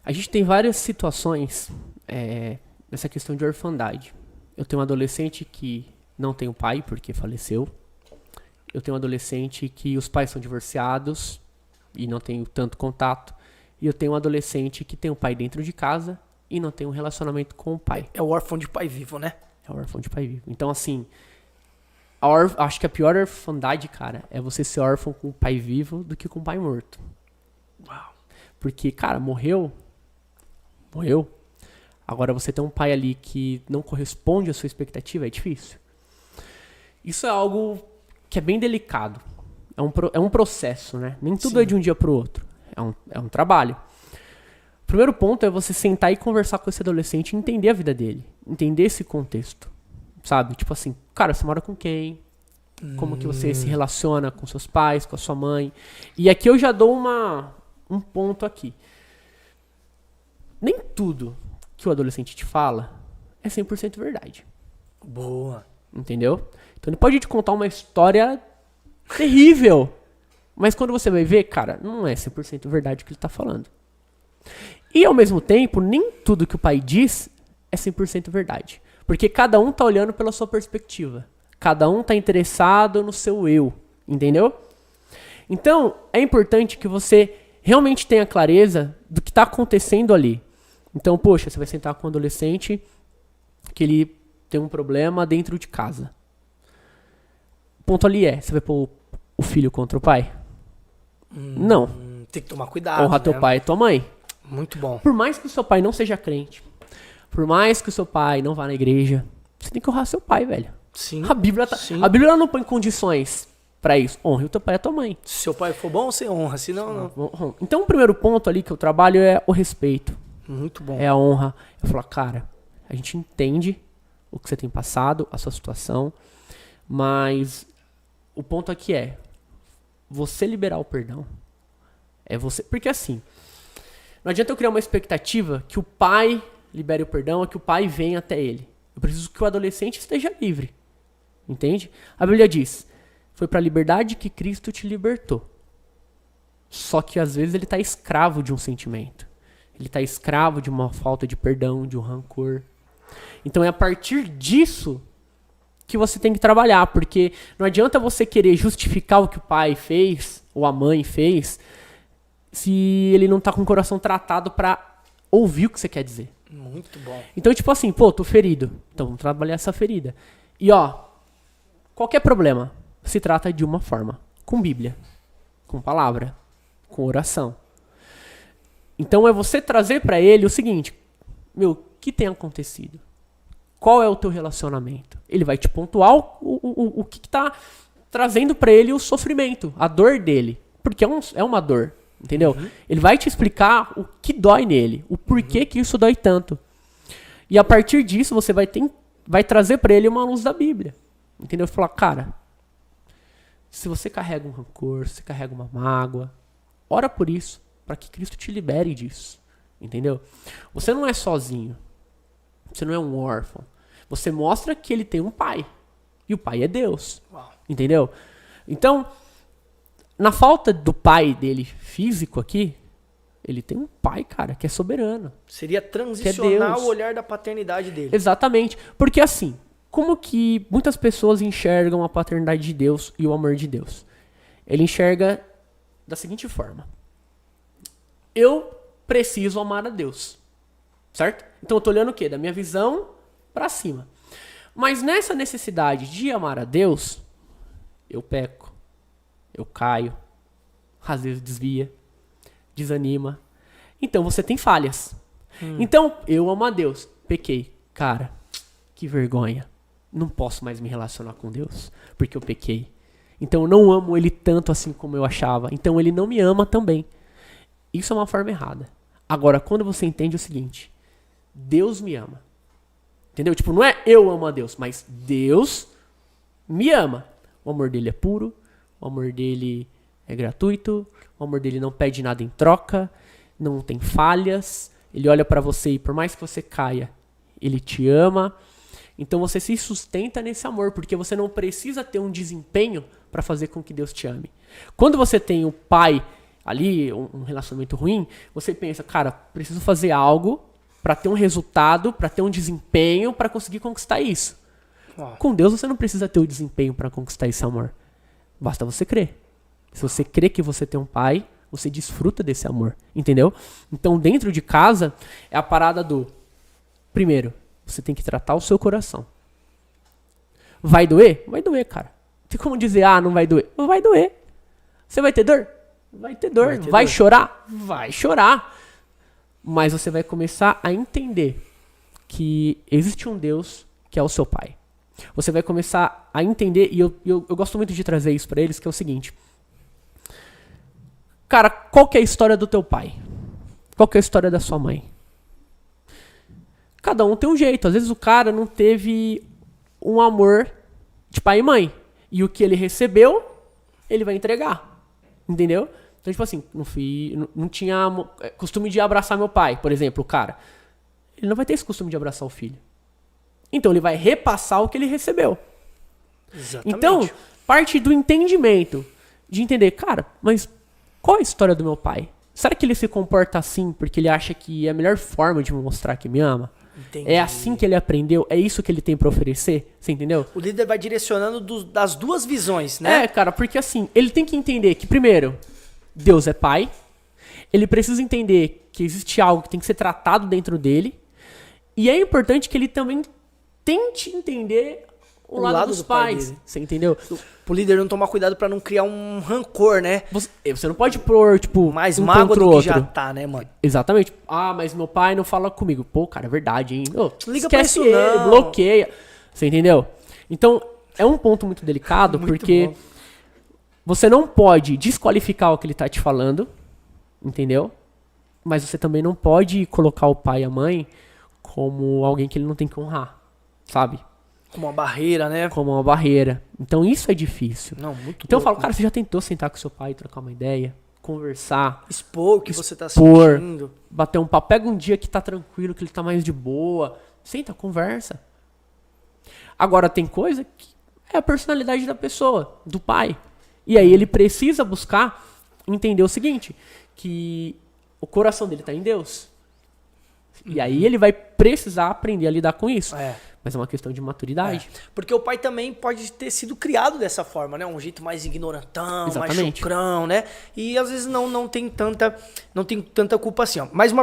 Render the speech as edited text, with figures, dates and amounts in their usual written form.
A gente tem várias situações nessa questão de orfandade. Eu tenho um adolescente que não tem um pai porque faleceu. Eu tenho um adolescente que os pais são divorciados e não tenho tanto contato. E eu tenho um adolescente que tem um pai dentro de casa e não tem um relacionamento com o pai. É o órfão de pai vivo, né? É o órfão de pai vivo. Então, assim, acho que a pior orfandade, cara, é você ser órfão com o pai vivo do que com o pai morto. Uau. Porque, cara, morreu. Agora você tem um pai ali que não corresponde à sua expectativa, é difícil. Isso é algo que é bem delicado. É um processo, né? Nem tudo Sim. é de um dia pro outro. É um trabalho. O primeiro ponto é você sentar e conversar com esse adolescente e entender a vida dele. Entender esse contexto. Sabe? Tipo assim, cara, você mora com quem? Como que você se relaciona com seus pais, com a sua mãe? E aqui eu já dou um ponto aqui. Nem tudo que o adolescente te fala é 100% verdade. Boa. Entendeu? Então ele pode te contar uma história terrível. Mas quando você vai ver, cara, não é 100% verdade o que ele tá falando. E ao mesmo tempo, nem tudo que o pai diz é 100% verdade. Porque cada um tá olhando pela sua perspectiva. Cada um tá interessado no seu eu. Entendeu? Então, é importante que você realmente tenha clareza do que tá acontecendo ali. Então, poxa, você vai sentar com um adolescente que ele tem um problema dentro de casa. O ponto ali você vai pôr o filho contra o pai? Não. Tem que tomar cuidado, Honra né? teu pai e tua mãe. Muito bom. Por mais que o seu pai não seja crente, por mais que o seu pai não vá na igreja, você tem que honrar seu pai, velho. Sim. A Bíblia Sim. a Bíblia não põe condições pra isso. Honre o teu pai e a tua mãe. Se seu pai for bom, você honra. Se não, não. Então o primeiro ponto ali que eu trabalho é o respeito. Muito bom. É a honra. Eu falo, cara, a gente entende o que você tem passado, a sua situação, mas o ponto aqui é você liberar o perdão. É você. Porque assim, não adianta eu criar uma expectativa que o pai libere o perdão, que o pai venha até ele. Eu preciso que o adolescente esteja livre. Entende? A Bíblia diz: foi para a liberdade que Cristo te libertou. Só que às vezes ele está escravo de um sentimento. Ele está escravo de uma falta de perdão, de um rancor. Então é a partir disso que você tem que trabalhar, porque não adianta você querer justificar o que o pai fez, ou a mãe fez, se ele não tá com o coração tratado pra ouvir o que você quer dizer. Muito bom. Então, tipo assim, pô, tô ferido. Então vamos trabalhar essa ferida. E ó, qualquer problema se trata de uma forma. Com Bíblia, com palavra, com oração. Então é você trazer pra ele o seguinte: meu, o que tem acontecido? Qual é o teu relacionamento? Ele vai te pontuar o que tá trazendo pra ele o sofrimento, a dor dele. Porque é uma dor, entendeu? Ele vai te explicar o que dói nele, o porquê que isso dói tanto. E a partir disso você vai trazer pra ele uma luz da Bíblia. Entendeu? Falar, cara, se você carrega um rancor, se você carrega uma mágoa, ora por isso, para que Cristo te libere disso. Entendeu? Você não é sozinho. Você não é um órfão. Você mostra que ele tem um pai. E o pai é Deus. Uau. Entendeu? Então, na falta do pai dele físico aqui, ele tem um pai, cara, que é soberano. Seria transicionar Deus. o olhar da paternidade dele. Exatamente. Porque assim, como que muitas pessoas enxergam a paternidade de Deus e o amor de Deus? Ele enxerga da seguinte forma: eu preciso amar a Deus. Certo? Então eu tô olhando o quê? Da minha visão pra cima. Mas nessa necessidade de amar a Deus, eu peco, eu caio, às vezes desvia, desanima. Então você tem falhas. Então eu amo a Deus, pequei. Cara, que vergonha. Não posso mais me relacionar com Deus, porque eu pequei. Então eu não amo ele tanto assim como eu achava. Então ele não me ama também. Isso é uma forma errada. Agora, quando você entende o seguinte: Deus me ama. Entendeu? Tipo, não é eu amo a Deus, mas Deus me ama. O amor dele é puro, o amor dele é gratuito, o amor dele não pede nada em troca, não tem falhas. Ele olha pra você e por mais que você caia, ele te ama. Então você se sustenta nesse amor, porque você não precisa ter um desempenho para fazer com que Deus te ame. Quando você tem o pai ali, um relacionamento ruim, você pensa, cara, preciso fazer algo pra ter um resultado, pra ter um desempenho, pra conseguir conquistar isso. Com Deus você não precisa ter o desempenho pra conquistar esse amor. Basta você crer. Se você crê que você tem um pai, você desfruta desse amor, entendeu? Então, dentro de casa, é a parada do... Primeiro, você tem que tratar o seu coração. Vai doer? Vai doer, cara. Tem como dizer, não vai doer? Não vai doer. Você vai ter dor? Vai ter dor. Vai chorar? Vai chorar. Mas você vai começar a entender que existe um Deus que é o seu pai. Você vai começar a entender, e eu gosto muito de trazer isso pra eles, que é o seguinte. Cara, qual que é a história do teu pai? Qual que é a história da sua mãe? Cada um tem um jeito. Às vezes o cara não teve um amor de pai e mãe. E o que ele recebeu, ele vai entregar. Entendeu? Então, tipo assim, não tinha costume de abraçar meu pai, por exemplo, o cara. Ele não vai ter esse costume de abraçar o filho. Então, ele vai repassar o que ele recebeu. Exatamente. Então, parte do entendimento. De entender, cara, mas qual é a história do meu pai? Será que ele se comporta assim porque ele acha que é a melhor forma de me mostrar que me ama? Entendi. É assim que ele aprendeu? É isso que ele tem pra oferecer? Você entendeu? O líder vai direcionando das duas visões, né? É, cara, porque assim, ele tem que entender que, primeiro, Deus é pai. Ele precisa entender que existe algo que tem que ser tratado dentro dele. E é importante que ele também tente entender o lado dos do pai pais. dele. Você entendeu? Pro líder não tomar cuidado pra não criar um rancor, né? Você não pode pôr, tipo, Mais um mágoa contra do o que outro. já tá, né, mano? Exatamente. Mas meu pai não fala comigo. Pô, cara, é verdade, hein? Liga pra Esquece isso ele, não. bloqueia. Você entendeu? Então, é um ponto muito delicado, Muito porque bom. você não pode desqualificar o que ele tá te falando, entendeu? Mas você também não pode colocar o pai e a mãe como alguém que ele não tem que honrar, sabe? Como uma barreira, né? Como uma barreira. Então isso é difícil. Não, muito Então eu louco. falo, cara, você já tentou sentar com seu pai e trocar uma ideia? Conversar, Expor o que você tá expor. sentindo. bater um papo. Pega um dia que tá tranquilo, que ele tá mais de boa. Senta, conversa. Agora tem coisa que é a personalidade da pessoa, do pai. E aí ele precisa buscar entender o seguinte, que o coração dele tá em Deus. E aí ele vai precisar aprender a lidar com isso. É. Mas é uma questão de maturidade. Porque o pai também pode ter sido criado dessa forma, né? Um jeito mais ignorantão, mais Exatamente. chucrão, né? E às vezes não tem tanta culpa assim, ó. Mais uma